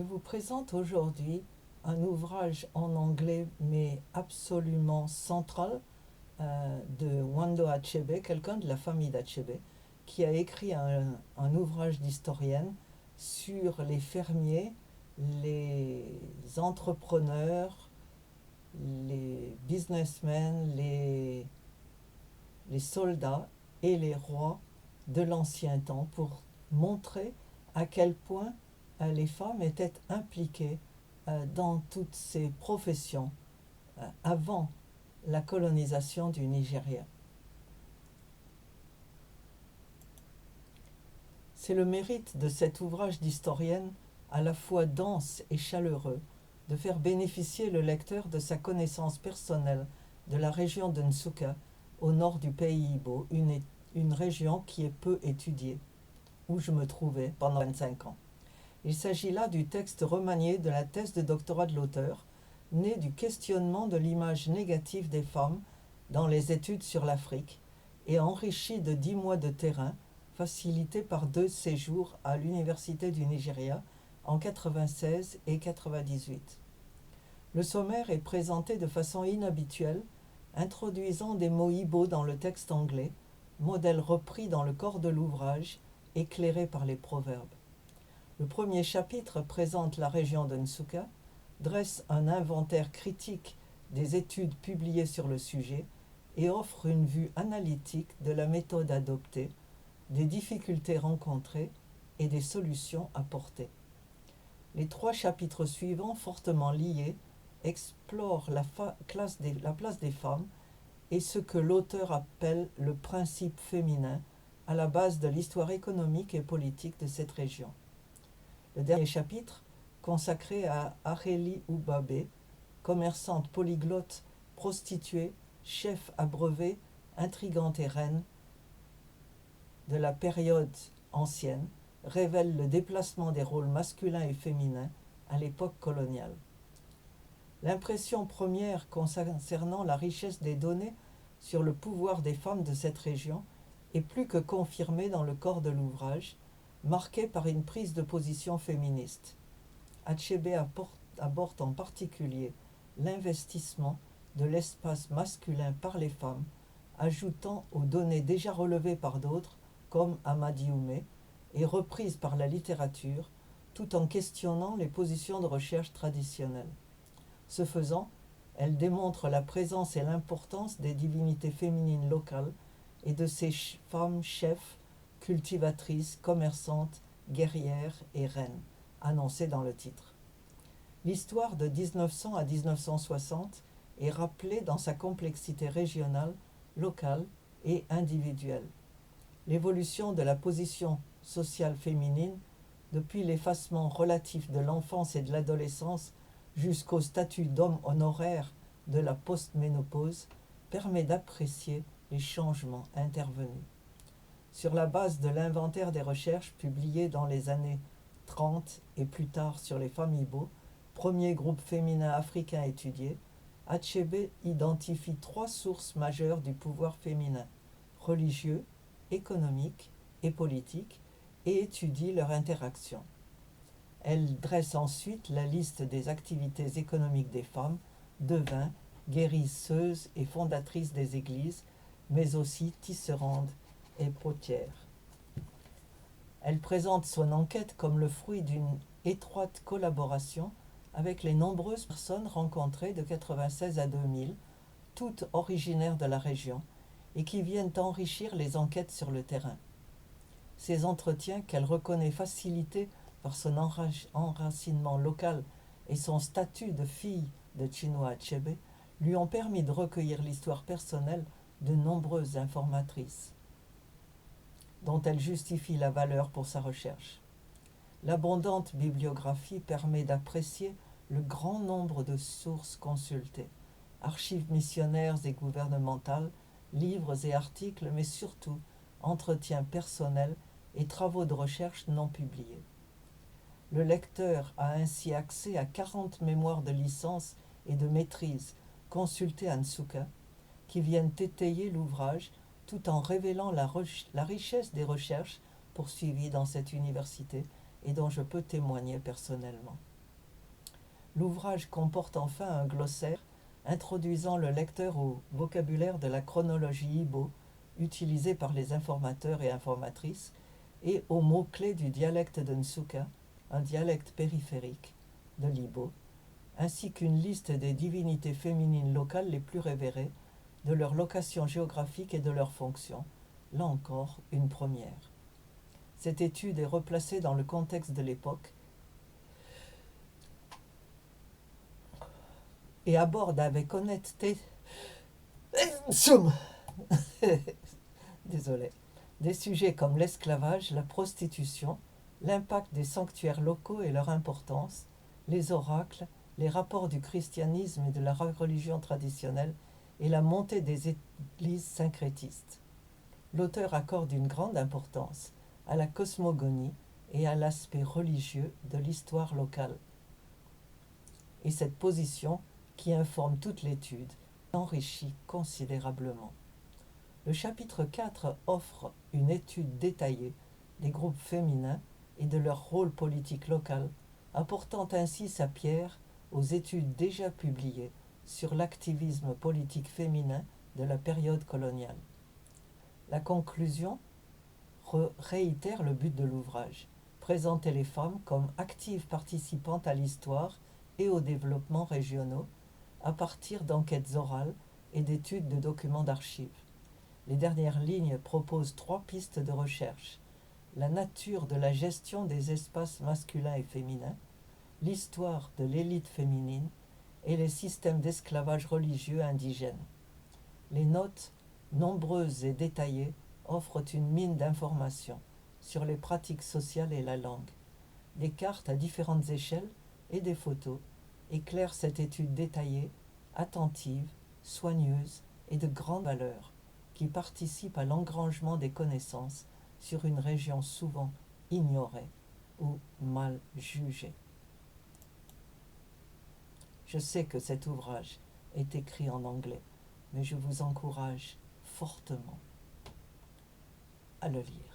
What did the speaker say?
Je vous présente aujourd'hui un ouvrage en anglais mais absolument central de Wando Achebe, quelqu'un de la famille d'Achebe, qui a écrit un ouvrage d'historienne sur les fermiers, les entrepreneurs, les businessmen, les soldats et les rois de l'ancien temps pour montrer à quel point les femmes étaient impliquées dans toutes ces professions avant la colonisation du Nigeria. C'est le mérite de cet ouvrage d'historienne à la fois dense et chaleureux de faire bénéficier le lecteur de sa connaissance personnelle de la région de Nsukka, au nord du pays Igbo, une région qui est peu étudiée, où je me trouvais pendant 25 ans. Il s'agit là du texte remanié de la thèse de doctorat de l'auteur, né du questionnement de l'image négative des femmes dans les études sur l'Afrique et enrichi de 10 mois de terrain, facilité par 2 séjours à l'Université du Nigeria en 96 et 98. Le sommaire est présenté de façon inhabituelle, introduisant des mots Igbo dans le texte anglais, modèle repris dans le corps de l'ouvrage, éclairé par les proverbes. Le premier chapitre présente la région de Nsukka, dresse un inventaire critique des études publiées sur le sujet et offre une vue analytique de la méthode adoptée, des difficultés rencontrées et des solutions apportées. Les 3 chapitres suivants, fortement liés, explorent la place des femmes et ce que l'auteur appelle le principe féminin à la base de l'histoire économique et politique de cette région. Le dernier chapitre, consacré à Acheli Ubabe, commerçante polyglotte, prostituée, chef à brevet, intrigante et reine de la période ancienne, révèle le déplacement des rôles masculins et féminins à l'époque coloniale. L'impression première concernant la richesse des données sur le pouvoir des femmes de cette région est plus que confirmée dans le corps de l'ouvrage, marqué par une prise de position féministe. Achebe aborde en particulier l'investissement de l'espace masculin par les femmes, ajoutant aux données déjà relevées par d'autres, comme Amadi Oumé, et reprises par la littérature, tout en questionnant les positions de recherche traditionnelles. Ce faisant, elle démontre la présence et l'importance des divinités féminines locales et de ces femmes chefs, cultivatrices, commerçantes, guerrières et reines, annoncées dans le titre. L'histoire de 1900 à 1960 est rappelée dans sa complexité régionale, locale et individuelle. L'évolution de la position sociale féminine, depuis l'effacement relatif de l'enfance et de l'adolescence jusqu'au statut d'homme honoraire de la post-ménopause, permet d'apprécier les changements intervenus. Sur la base de l'inventaire des recherches publié dans les années 30 et plus tard sur les femmes Igbo, premier groupe féminin africain étudié, Achebe identifie 3 sources majeures du pouvoir féminin, religieux, économique et politique, et étudie leur interaction. Elle dresse ensuite la liste des activités économiques des femmes, devins, guérisseuses et fondatrices des églises, mais aussi tisserandes et potières. Elle présente son enquête comme le fruit d'une étroite collaboration avec les nombreuses personnes rencontrées de 1996 à 2000, toutes originaires de la région, et qui viennent enrichir les enquêtes sur le terrain. Ces entretiens, qu'elle reconnaît facilités par son enracinement local et son statut de fille de Chinua Achebe, lui ont permis de recueillir l'histoire personnelle de nombreuses informatrices, dont elle justifie la valeur pour sa recherche. L'abondante bibliographie permet d'apprécier le grand nombre de sources consultées, archives missionnaires et gouvernementales, livres et articles, mais surtout entretiens personnels et travaux de recherche non publiés. Le lecteur a ainsi accès à 40 mémoires de licence et de maîtrise consultées à Nsukka, qui viennent étayer l'ouvrage tout en révélant la richesse des recherches poursuivies dans cette université et dont je peux témoigner personnellement. L'ouvrage comporte enfin un glossaire introduisant le lecteur au vocabulaire de la chronologie Igbo utilisé par les informateurs et informatrices et aux mots-clés du dialecte de Nsukka, un dialecte périphérique de l'Igbo, ainsi qu'une liste des divinités féminines locales les plus révérées, de leur location géographique et de leurs fonctions. Là encore, une première. Cette étude est replacée dans le contexte de l'époque et aborde avec honnêteté désolé, des sujets comme l'esclavage, la prostitution, l'impact des sanctuaires locaux et leur importance, les oracles, les rapports du christianisme et de la religion traditionnelle et la montée des églises syncrétistes. L'auteur accorde une grande importance à la cosmogonie et à l'aspect religieux de l'histoire locale. Et cette position, qui informe toute l'étude, enrichit considérablement. Le chapitre 4 offre une étude détaillée des groupes féminins et de leur rôle politique local, apportant ainsi sa pierre aux études déjà publiées sur l'activisme politique féminin de la période coloniale. La conclusion réitère le but de l'ouvrage, présenter les femmes comme actives participantes à l'histoire et au développement régionaux à partir d'enquêtes orales et d'études de documents d'archives. Les dernières lignes proposent 3 pistes de recherche: la nature de la gestion des espaces masculins et féminins, l'histoire de l'élite féminine et les systèmes d'esclavage religieux indigènes. Les notes, nombreuses et détaillées, offrent une mine d'informations sur les pratiques sociales et la langue. Des cartes à différentes échelles et des photos éclairent cette étude détaillée, attentive, soigneuse et de grande valeur, qui participe à l'engrangement des connaissances sur une région souvent ignorée ou mal jugée. Je sais que cet ouvrage est écrit en anglais, mais je vous encourage fortement à le lire.